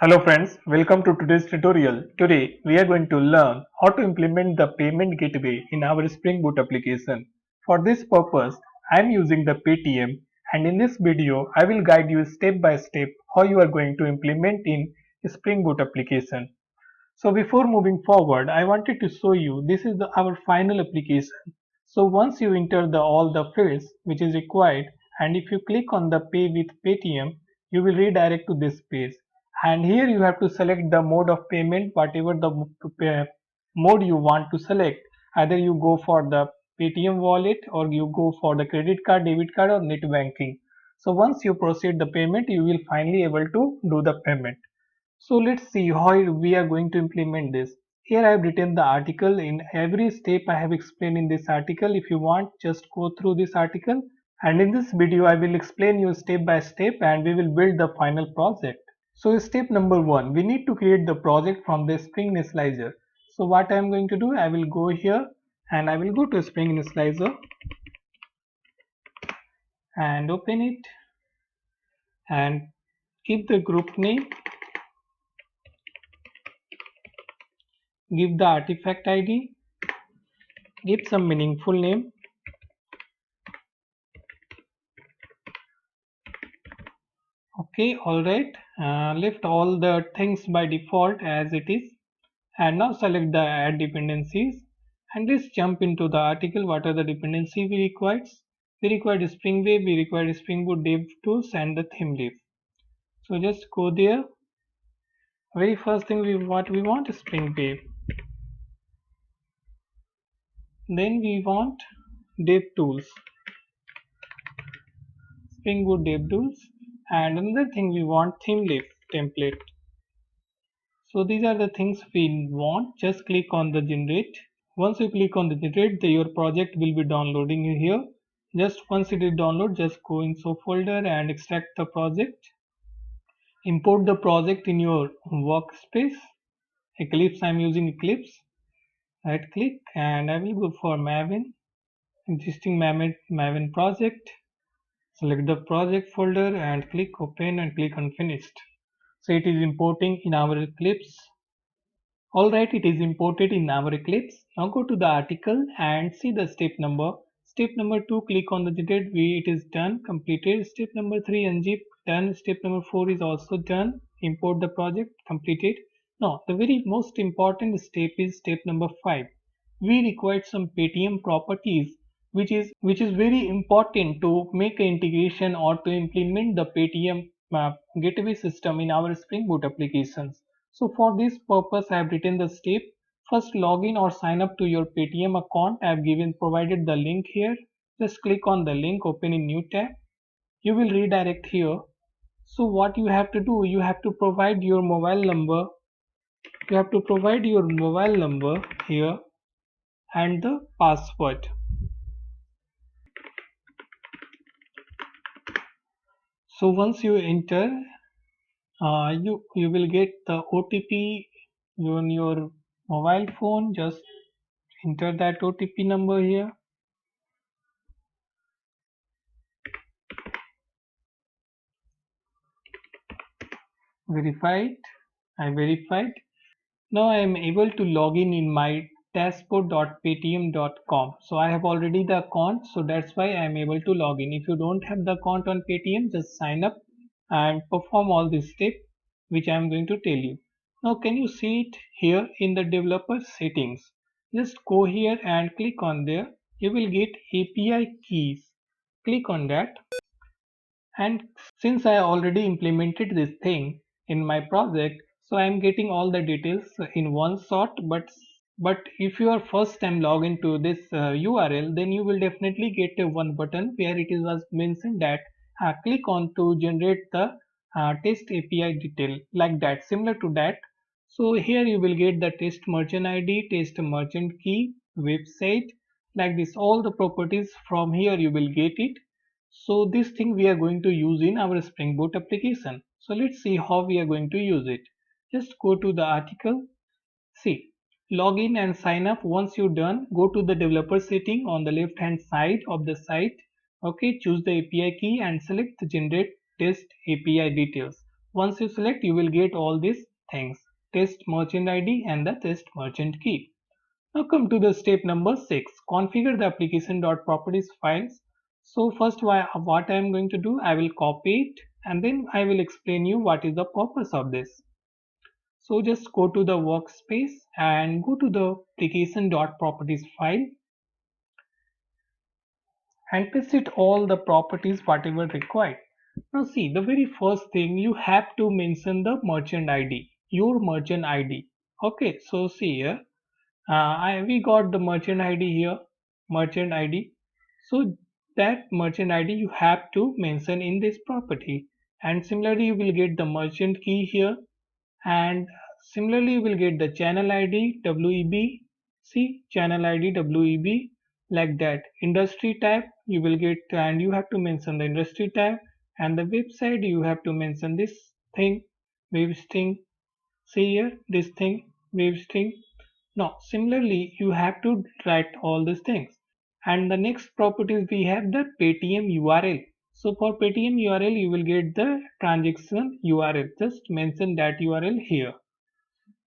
Hello friends, welcome to today's tutorial. Today we are going to learn how to implement the payment gateway in our Spring Boot application. For this purpose, I am using the Paytm, and in this video I will guide you step by step how you are going to implement in Spring Boot application. So before moving forward, I wanted to show you this is our final application. So once you enter all the fields which is required, and if you click on the pay with Paytm, you will redirect to this page. And here you have to select the mode of payment, whatever the mode you want to select. Either you go for the Paytm wallet or you go for the credit card, debit card or net banking. So once you proceed the payment, you will finally able to do the payment. So let's see how we are going to implement this. Here I have written the article. In every step I have explained in this article. If you want, just go through this article. And in this video I will explain you step by step and we will build the final project. So step number 1, we need to create the project from the Spring Initializer. So what I am going to do, I will go here and I will go to Spring Initializer and open it and give the group name, give the artifact ID, give some meaningful name. Okay, alright. Left all the things by default as it is. And now select the add dependencies. And let's jump into the article. What are the dependencies we require? We require Spring Web, we require Spring Boot Dev Tools and the theme lib. So just go there. Very first thing we want Spring Web. Then we want Dev Tools. Spring Boot Dev Tools. And another thing we want theme lib template. So these are the things we want. Just click on the generate. Once you click on the generate, your project will be downloading here. Just once it is download, just go in show folder and extract the project. Import the project in your workspace. Eclipse, I am using Eclipse. Right click and I will go for Maven. Existing Maven project. Select the project folder and click open and click on finished. So it is importing in our Eclipse. Alright, it is imported in our Eclipse. Now go to the article and see the step number. Step number 2, click on the generate V, it is done, completed. Step number 3, unzip, done. Step number 4 is also done. Import the project, completed. Now, the very most important step is step number 5. We required some Paytm properties which is very important to make an integration or to implement the Paytm gateway system in our Spring Boot applications. So for this purpose I have written the step. First login or sign up to your Paytm account. I have provided the link here. Just click on the link, open in new tab. You will redirect here. So what you have to do, you have to provide your mobile number. You have to provide your mobile number here and the password. So once you enter, you will get the OTP on your mobile phone. Just enter that OTP number here. Verified. I verified. Now I am able to log in my dashboard.paytm.com. So I have already the account, so that's why I am able to log in. If you don't have the account on Paytm, just sign up and perform all this step which I am going to tell you. Now can you see it here in the developer settings? Just go here and click on there. You will get API keys. Click on that. And since I already implemented this thing in my project, so I am getting all the details in one shot. But if you are first time log into this URL, then you will definitely get a one button where it is was mentioned that click on to generate the test API detail, like that, similar to that. So here you will get the test merchant ID, test merchant key, website, like this. All the properties from here you will get it. So this thing we are going to use in our Spring Boot application. So let's see how we are going to use it. Just go to the article. See, log in and sign up. Once you're done, go to the developer setting on the left hand side of the site. Okay, choose the API key and select the generate test API details. Once you select, you will get all these things: test merchant ID and the test merchant key. Now come to the step number 6. Configure the application.properties files. So first what I am going to do, I will copy it and then I will explain you what is the purpose of this. So just go to the workspace and go to the application.properties file and paste it all the properties whatever required. Now see, the very first thing, you have to mention the merchant ID, your merchant ID. Okay, so see here, we got the merchant ID here, merchant ID. So that merchant ID you have to mention in this property, and similarly you will get the merchant key here, and similarly you will get the channel ID WEB. See, channel ID WEB, like that. Industry type you will get, and you have to mention the industry type, and the website you have to mention this thing, web string. See here, this thing, web string. Now similarly you have to write all these things. And the next properties we have the Paytm URL. So for Paytm URL you will get the transaction URL. Just mention that URL here.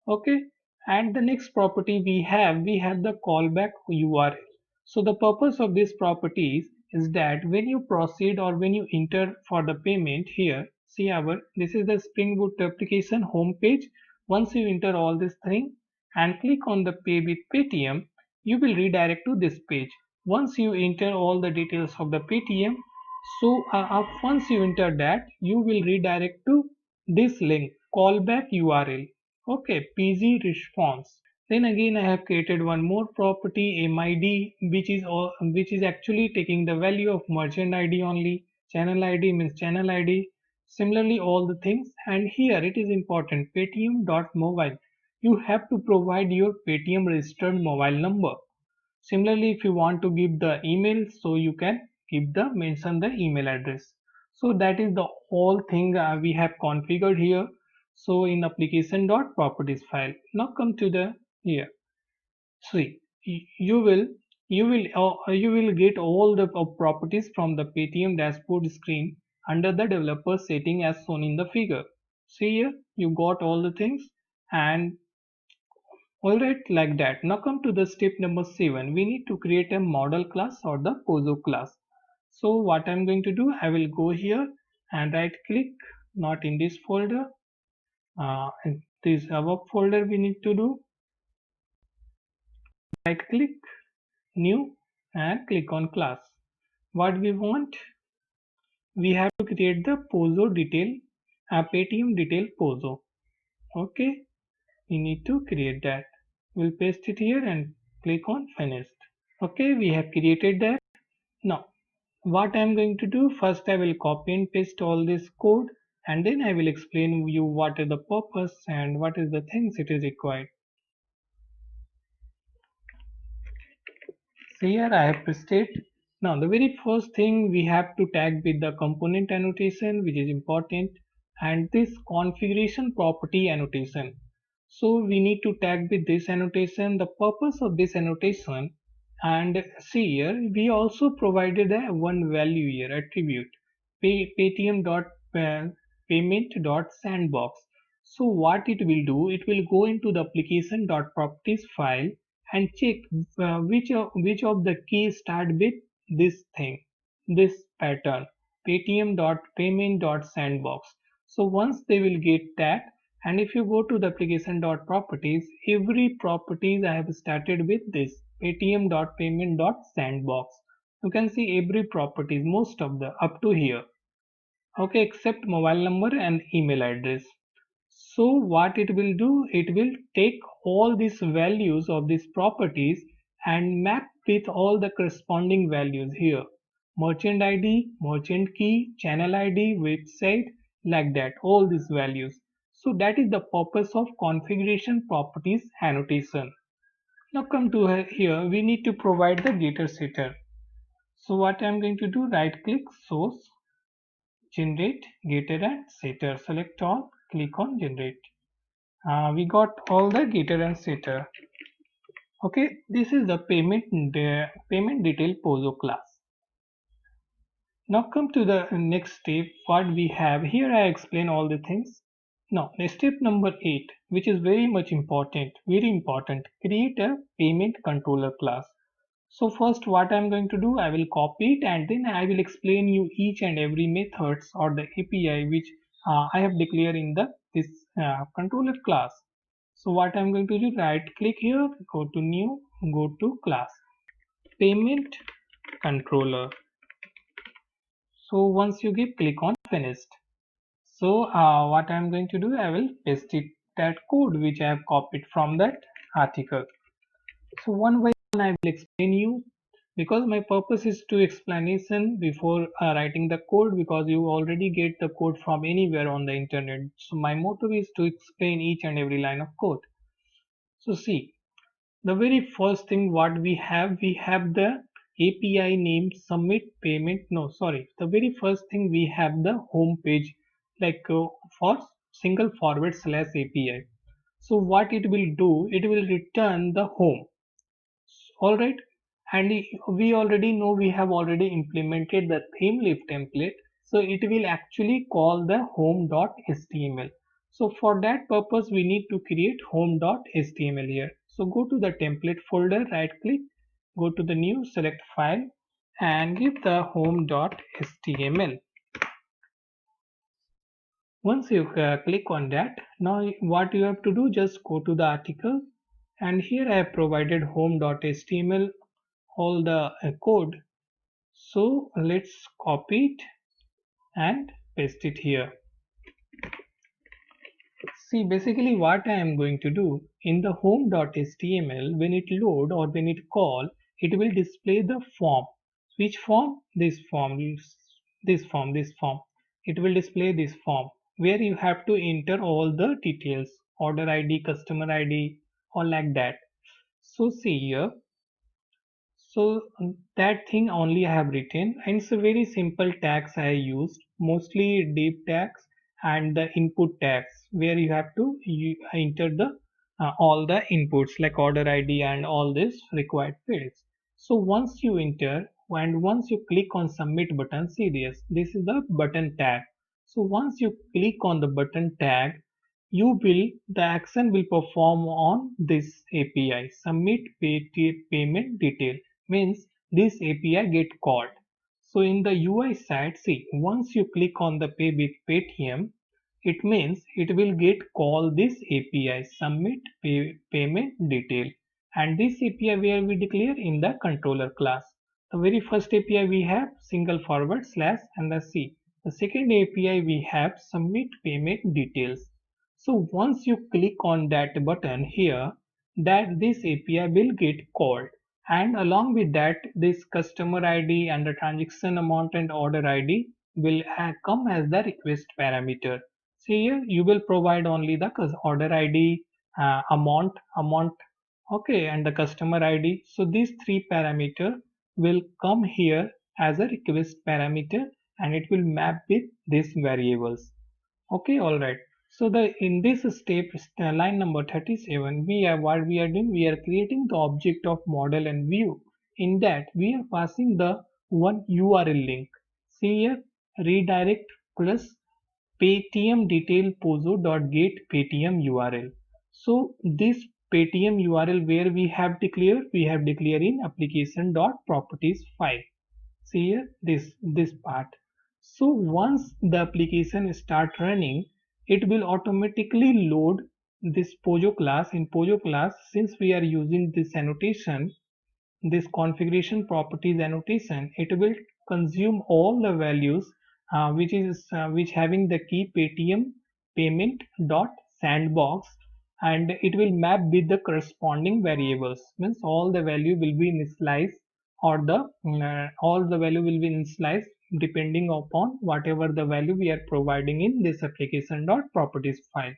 Okay, and the next property we have the callback URL. So the purpose of this properties is that when you proceed or when you enter for the payment here, see our, this is the Spring Boot application home page. Once you enter all this thing and click on the pay with Paytm, you will redirect to this page. Once you enter all the details of the Paytm, so once you enter that, you will redirect to this link, callback URL. Okay, PG response. Then again I have created one more property, MID, which is actually taking the value of merchant ID only. Channel ID means channel ID. Similarly all the things, and here it is important, Paytm.mobile. You have to provide your Paytm registered mobile number. Similarly, if you want to give the email, so you can mention the email address. So that is the whole thing we have configured here. So in application.properties file. Now come to the here. See, you will get all the properties from the Paytm dashboard screen under the developer setting as shown in the figure. See here, you got all the things, and alright, like that. Now come to the step number 7. We need to create a model class or the POJO class. So what I'm going to do, I will go here and right click, not in this folder, in this above folder we need to do, right click, new, and click on class. What we want, we have to create the POJO detail, Paytm detail POJO. Okay, we need to create that. We'll paste it here and click on finished. Okay, we have created that. Now what I am going to do, first I will copy and paste all this code, and then I will explain you what is the purpose and what is the things it is required. So here I have pasted. Now the very first thing, we have to tag with the component annotation, which is important, and this configuration property annotation. So we need to tag with this annotation. The purpose of this annotation, and see here, we also provided a one value here, attribute, paytm dot payment dot sandbox. So what it will do, it will go into the application dot properties file and check which of the keys start with this thing, this pattern, paytm dot payment dot sandbox. So once they will get that, and if you go to the application dot properties, every properties I have started with this paytm dot payment dot sandbox. You can see every properties, most of the up to here. Okay, except mobile number and email address. So what it will do, it will take all these values of these properties and map with all the corresponding values here, merchant ID, merchant key, channel ID, website, like that, all these values. So that is the purpose of configuration properties annotation. Now come to here, we need to provide the getter setter. So what I'm going to do, right click, source, generate getter and setter, select all, click on generate. We got all the getter and setter. Okay, this is the payment detail POJO class. Now come to the next step. What we have here, I explain all the things. Now step number 8, which is very much important, very important. Create a payment controller class. So first what I'm going to do, I will copy it and then I will explain you each and every methods or the API which I have declared in the this controller class. So what I'm going to do, right click here, go to new, go to class, payment controller. So once you give, click on finished. So what I'm going to do, I will paste it that code which I have copied from that article. So one by one I will explain you, because my purpose is to explanation before writing the code, because you already get the code from anywhere on the internet. So my motto is to explain each and every line of code. So see, the very first thing what we have the API name submit payment. No, sorry. The very first thing we have the home page, like for single forward slash API. So what it will do, it will return the home. All right, and we already know we have already implemented the theme lift template, so it will actually call the home.html. So for that purpose we need to create home.html here. So go to the template folder, right click, go to the new, select file and give the home.html. Once you click on that, now what you have to do, just go to the article, and here I have provided home.html, all the code. So let's copy it and paste it here. See, basically what I am going to do, in the home.html, when it load or when it call, it will display the form. Which form? This form, this form. It will display this form where you have to enter all the details, order ID, customer ID, or like that. So see here, so that thing only I have written, and it's a very simple tags I used, mostly deep tags and the input tags, where you have to enter the all the inputs like order ID and all this required fields. So once you enter and once you click on submit button, see this is the button tag. So once you click on the button tag, the action will perform on this API submit payment detail, means this API get called. So in the UI side, see, once you click on the pay with Paytm, it means it will get call this API submit payment detail, and this API where we declare in the controller class. The very first API we have single forward slash and the C. The second API we have submit payment details. So once you click on that button here, that this API will get called, and along with that this customer ID and the transaction amount and order ID will come as the request parameter. See here, you will provide only the order ID, amount, okay, and the customer ID. So these three parameter will come here as a request parameter, and it will map with these variables. Okay, all right. So the in this step, line number 37, what we are doing, we are creating the object of model and view. In that we are passing the one URL link. See here, redirect plus Paytm detail POJO.get Paytm URL. So this Paytm URL where we have declared in application.properties file. See here, this part. So once the application start running, it will automatically load this POJO class. In POJO class, since we are using this annotation, this configuration properties annotation, it will consume all the values which having the key Paytm payment dot sandbox, and it will map with the corresponding variables, means all the value will be initialized, or the all the value will be initialized depending upon whatever the value we are providing in this application dot properties file.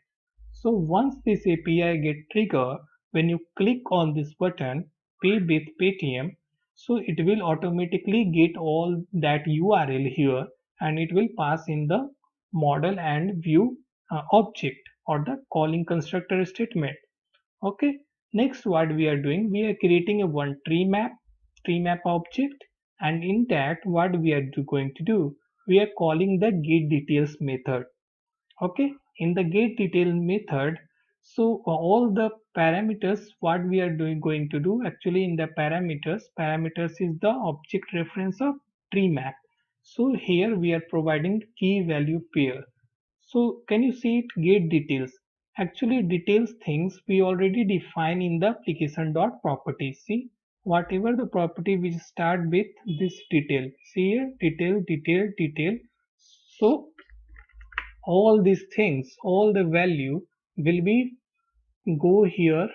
So once this API get triggered, when you click on this button, pay with Paytm, so it will automatically get all that URL here, and it will pass in the model and view object or the calling constructor statement. Okay. Next, what we are doing, we are creating a one tree map object, and in that what we are going to do, we are calling the getDetails method. Okay, in the getDetail method, so all the parameters what we are going to do, actually in the parameters is the object reference of tree map. So here we are providing key value pair. So can you see it, getDetails? Actually details things we already define in the application dot properties. See, whatever the property which start with this detail, see here, detail. So all these things, all the value will be go here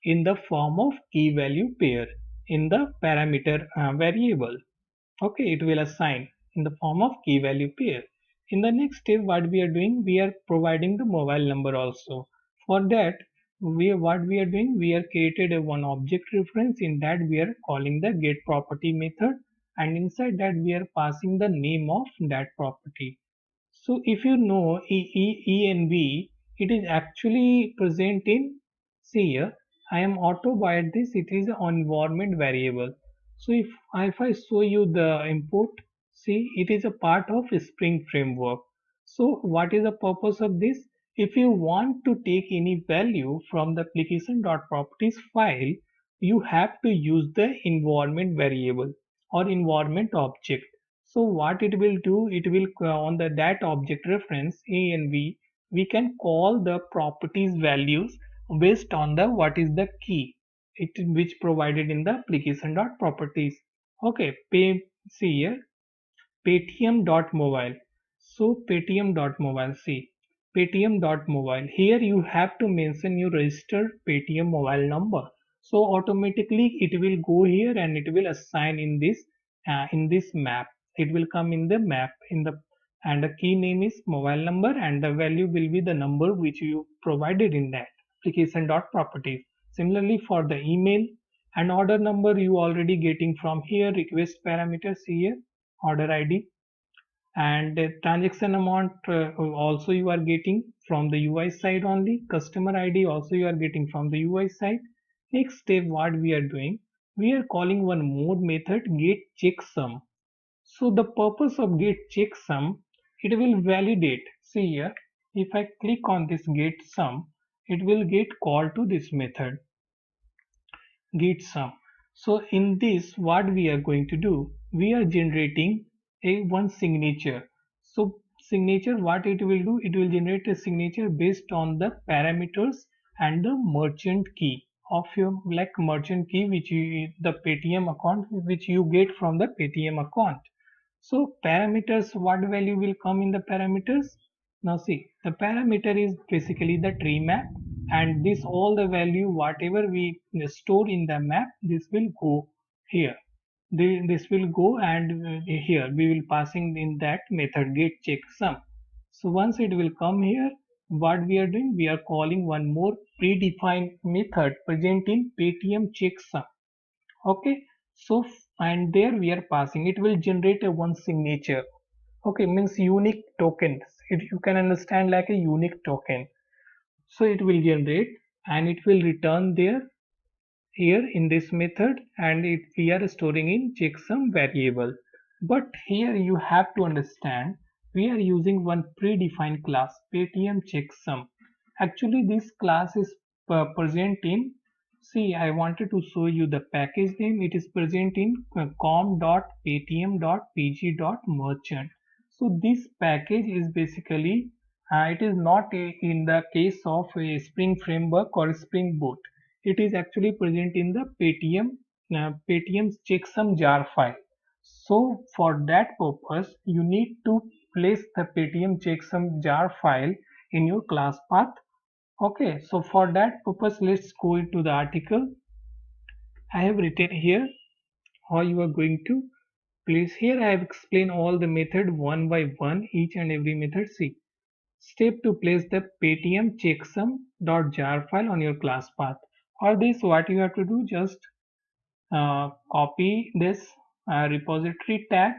in the form of key value pair in the parameter variable. Okay, it will assign in the form of key value pair. In the next step, what we are doing, we are providing the mobile number also. For that, what we are doing, we are created a one object reference. In that we are calling the get property method, and inside that we are passing the name of that property. So if you know ENV, it is actually present in, see here, I am auto by this, it is an environment variable. So if I show you the input, see it is a part of Spring framework. So what is the purpose of this? If you want to take any value from the application.properties file, you have to use the environment variable or environment object. So what it will do, it will on the that object reference A and B, we can call the properties values based on the what is the key it which provided in the application dot properties. Okay, see here Paytm.mobile. So Paytm.mobile, see Paytm.mobile. Here you have to mention your registered Paytm mobile number. So automatically it will go here and it will assign in this map. It will come in the map in the, and the key name is mobile number and the value will be the number which you provided in that application.properties. Similarly for the email and order number, you already getting from here request parameters here order ID, and transaction amount also you are getting from the UI side only. Customer ID also you are getting from the UI side. Next step what we are doing, we are calling one more method get checksum. So the purpose of get checksum, it will validate. See here, if I click on this get sum, it will get called to this method get sum. So in this what we are going to do, we are generating a one signature. So signature what it will do, it will generate a signature based on the parameters and the merchant key of your like merchant key which you the Paytm account which you get from the Paytm account. So parameters, what value will come in the parameters? Now see, the parameter is basically the tree map, and this all the value whatever we store in the map, this will go here. This will go and here we will passing in that method get checksum. So once it will come here, what we are doing, we are calling one more predefined method present in Paytm checksum. Okay, so and there we are passing, it will generate a one signature. Okay, means unique tokens, it you can understand like a unique token. So it will generate and it will return there here in this method, and it we are storing in checksum variable. But here you have to understand, we are using one predefined class Paytm checksum. Actually this class is present in, see I wanted to show you the package name, it is present in com.paytm.pg.merchant. So this package is basically it is not in the case of a Spring framework or Spring Boot, it is actually present in the Paytm's checksum jar file. So for that purpose, you need to place the Paytm checksum jar file in your class path. Okay, so for that purpose, let's go into the article. I have written here how you are going to place. Here I have explained all the method one by one, each and every method. See, step to place the Paytm checksum.jar file on your class path. For this, what you have to do, just copy this repository tag,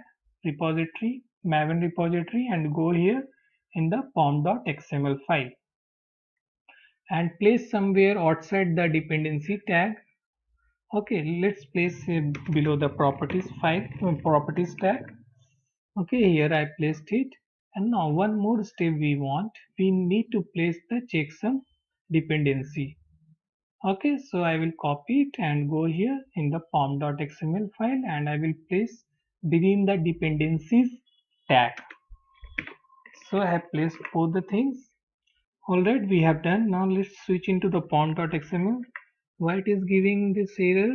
repository, Maven repository, and go here in the pom.xml file and place somewhere outside the dependency tag Okay, let's place below the properties file, properties tag. Okay, here I placed it. And now one more step we want. We need to place the checksum dependency. Okay, so I will copy it and go here in the pom.xml file and I will place within the dependencies tag. So I have placed both the things. Alright, we have done. Now let's switch into the pom.xml. Why it is giving this error?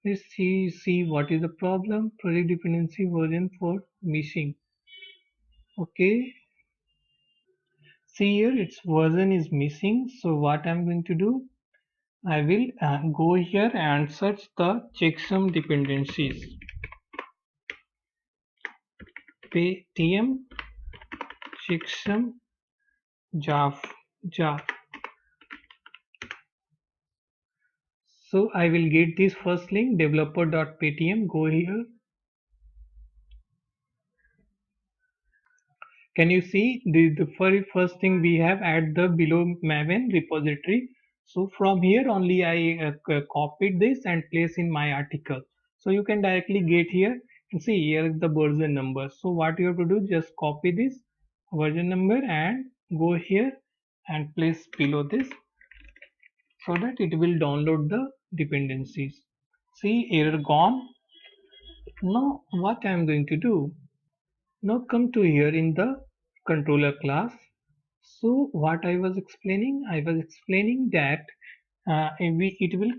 Let's see what is the problem. Project dependency version 4 missing. Okay, see here its version is missing. So what I'm going to do, I will go here and search the checksum dependencies. Paytm checksum jar. So I will get this first link developer.paytm. Go here. Can you see the very first thing we have at the below Maven repository? So from here only I copied this and place in my article. So you can directly get here and see here is the version number. So what you have to do, just copy this version number and go here and place below this so that it will download the dependencies. See, error gone. Now what I am going to do, now come to here in the controller class. So what I was explaining that it will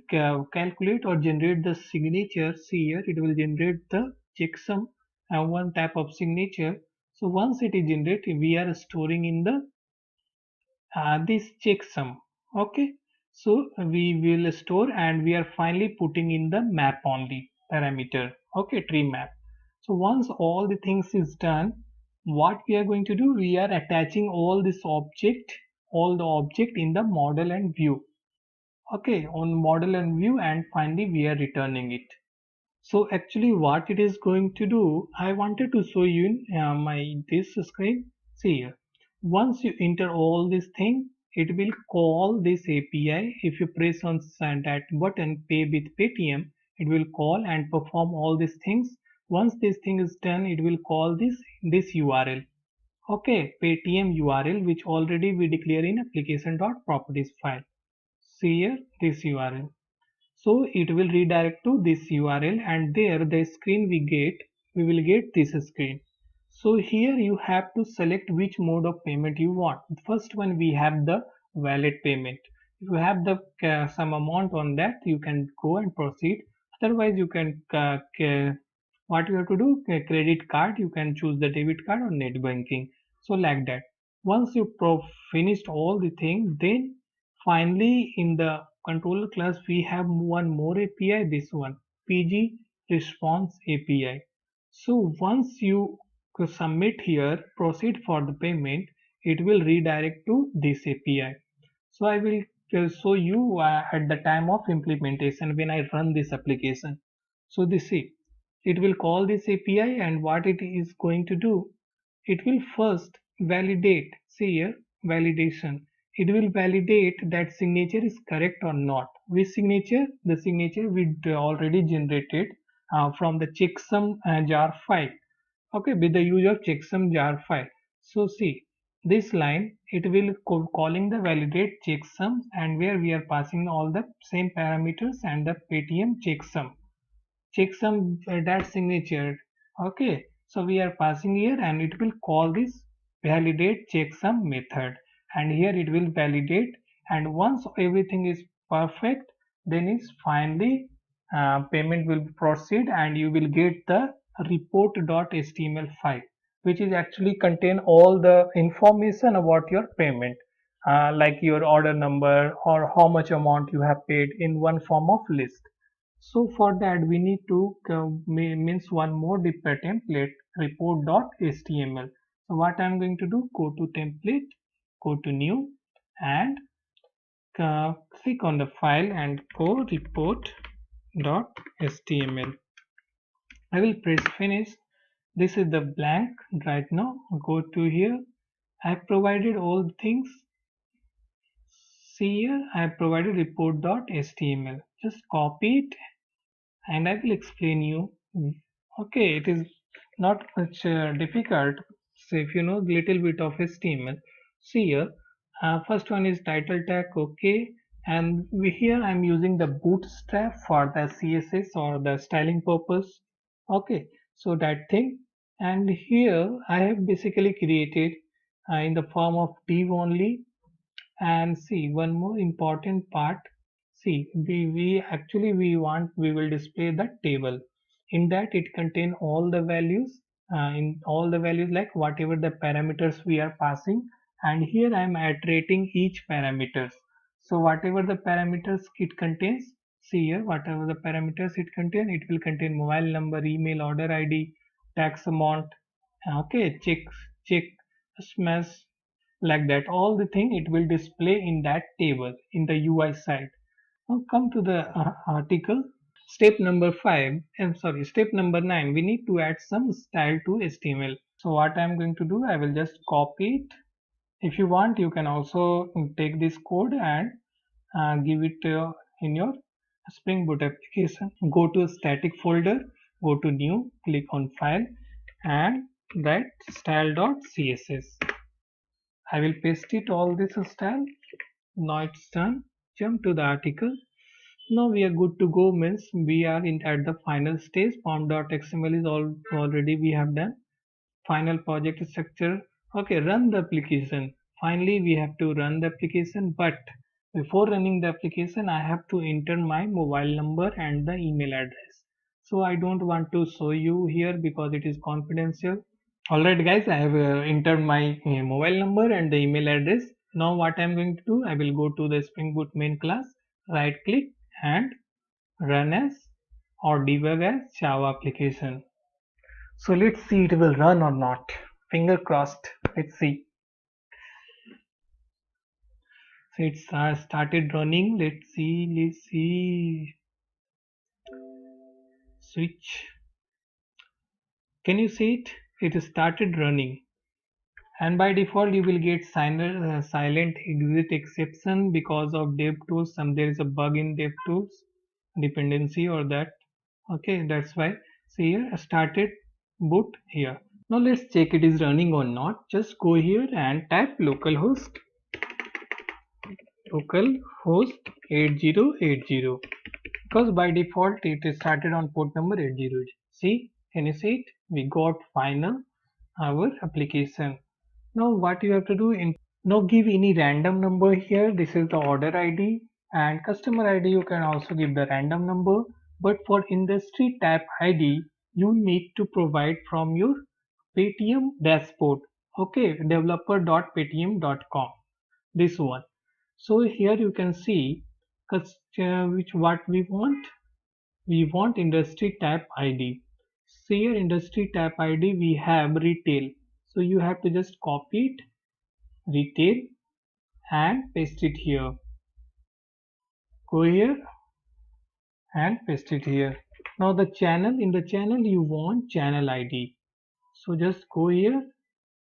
calculate or generate the signature. See here, it will generate the checksum and one type of signature. So once it is generated, we are storing in the this checksum. Okay, so we will store and we are finally putting in the map only parameter. Okay, tree map. So once all the things is done, what we are going to do, we are attaching all this object, all the object in the model and view. Okay, on model and view, and finally we are returning it. So actually what it is going to do, I wanted to show you in my this screen. See here, once you enter all this thing, it will call this API. If you press on that button, pay with Paytm, it will call and perform all these things. Once this thing is done, it will call this URL. Okay, Paytm URL, which already we declare in application.properties file. See here, this URL. So it will redirect to this URL and there the screen we will get this screen. So here you have to select which mode of payment you want. First one we have the wallet payment. If you have the some amount on that, you can go and proceed. Otherwise you can what you have to do, credit card, you can choose the debit card or net banking. So like that. Once you finished all the thing, then finally in the controller class we have one more API, this one PG response API. So once you submit here, proceed for the payment, it will redirect to this API. So I will show you at the time of implementation when I run this application. So this see, it will call this API and what it is going to do, it will first validate. See here, validation. It will validate that signature is correct or not. Which signature? The signature we already generated from the checksum jar file. Okay, with the use of checksum jar file. So see this line, it will calling the validate checksum and where we are passing all the same parameters and the Paytm checksum that signature. Okay, so we are passing here and it will call this validate checksum method and here it will validate, and once everything is perfect, then is finally payment will proceed and you will get the report.html file, which is actually contain all the information about your payment, like your order number or how much amount you have paid in one form of list. So for that we need to means one more template report.html. So what I'm going to do, go to template, go to new and click on the file and go report.html. I will press finish. This is the blank right now. Go to here. I provided all things. See here, I have provided report.html. Just copy it and I will explain you. Okay, it is not much difficult. So if you know little bit of HTML, see here. First one is title tag. Okay, and here I'm using the bootstrap for the CSS or the styling purpose. Okay, so that thing, and here I have basically created in the form of div only. And see one more important part. See, we actually we will display the table. In that it contain all the values, in all the values like whatever the parameters we are passing. And here I am iterating each parameters. So whatever the parameters it contains, see here whatever the parameters it contain, it will contain mobile number, email, order ID, tax amount, okay, check smash, like that all the thing it will display in that table in the UI side. Now come to the article. Step number 5, I'm sorry, step number 9, we need to add some style to HTML. So what I'm going to do, I will just copy it. If you want, you can also take this code and give it in your Spring Boot application. Go to static folder, go to new, click on file and write style.css. I will paste it all this style. Now it's done. Jump to the article. Now we are good to go, means we are in at the final stage. Form.xml is already we have done. Final project structure. Okay, run the application. Finally we have to run the application, but before running the application I have to enter my mobile number and the email address. So I don't want to show you here because it is confidential. Alright guys, I have entered my mobile number and the email address. Now what I am going to do, I will go to the Spring Boot main class, right click and run as or debug as Java application. So let's see it will run or not. Finger crossed. Let's see. So it's started running. Let's see. Let's see. Switch. Can you see it? It started running. And by default you will get silent exit exception because of DevTools. There is a bug in DevTools dependency or that. Okay, that's why. See here, started boot here. Now let's check it is running or not. Just go here and type localhost 8080, because by default it is started on port number 80. See, can you see it? We got final our application. Now what you have to do, in now give any random number here. This is the order ID and customer ID. You can also give the random number, but for industry type ID you need to provide from your Paytm dashboard. Okay, developer.paytm.com, this one. So here you can see which what we want industry type ID. See here industry type ID we have retail, so you have to just copy it, retail, and paste it here. Go here and paste it here. Now the channel, in the channel you want channel ID, so just go here,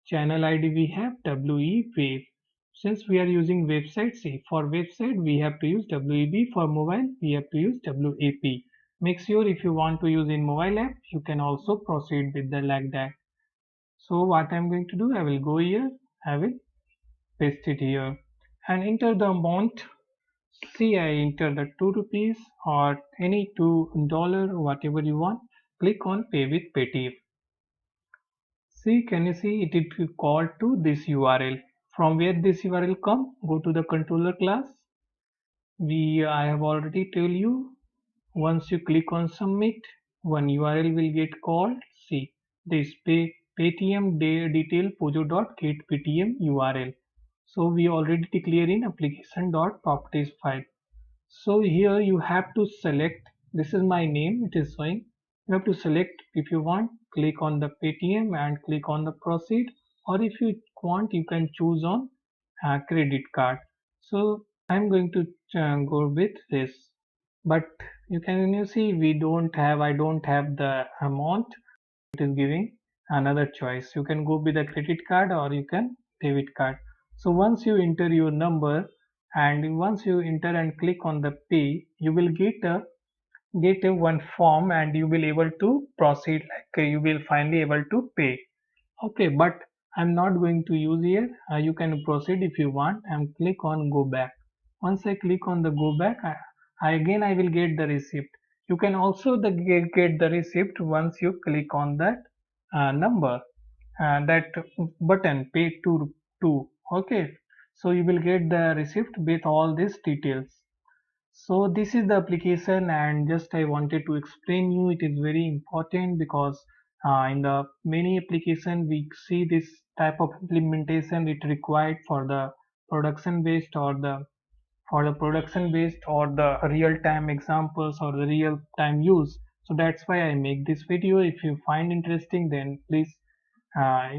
channel ID we have WE wave. Since we are using website, see for website we have to use WEB, for mobile we have to use WAP. Make sure if you want to use in mobile app you can also proceed with the like that. So what I'm going to do, I will go here, I will paste it here and enter the amount. See, I enter the 2 rupees or any $2, whatever you want. Click on pay with Paytm. See, can you see it? It will call to this URL. From where this URL come? Go to the controller class. I have already told you. Once you click on submit, one URL will get called. See, this Paytm detail POJO.get Paytm URL. So we already declare in application.properties file. So here you have to select, this is my name, it is showing. You have to select, if you want, click on the Paytm and click on the proceed, or if you want you can choose on credit card. So I'm going to go with this, but you see I don't have the amount. It is giving another choice. You can go with a credit card or you can debit card. So once you enter your number and once you enter and click on the pay, you will get a one form and you will able to proceed, like you will finally able to pay. Okay, but I'm not going to use here. You can proceed if you want and click on go back. Once I click on the go back, I will get the receipt. You can also get the receipt once you click on that number, that button pay to. Okay, so you will get the receipt with all these details. So this is the application, and just I wanted to explain you, it is very important because in the many application we see this type of implementation it required for the production based or the production based or the real time examples or the real time use. So that's why I make this video. If you find interesting, then please, uh,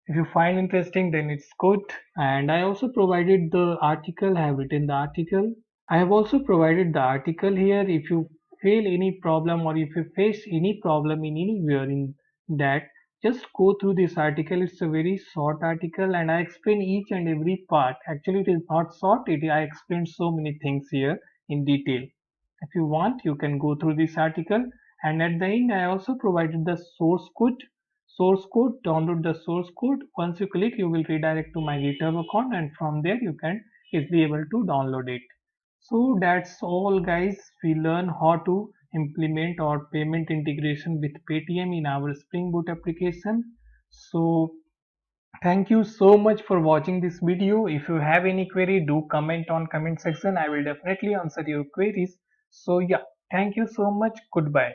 if you find interesting, then it's good. And I also provided the article, I have written the article. I have also provided the article here. If you feel any problem or if you face any problem in anywhere in that, just go through this article. It's a very short article and I explain each and every part. Actually, it is not short. I explain so many things here in detail. If you want, you can go through this article. And at the end, I also provided the source code. Download the source code. Once you click, you will redirect to my GitHub account, and from there you can easily able to download it. So that's all guys. We learn how to implement our payment integration with Paytm in our Spring Boot application. So thank you so much for watching this video. If you have any query, do comment on comment section. I will definitely answer your queries. So yeah, thank you so much. Goodbye.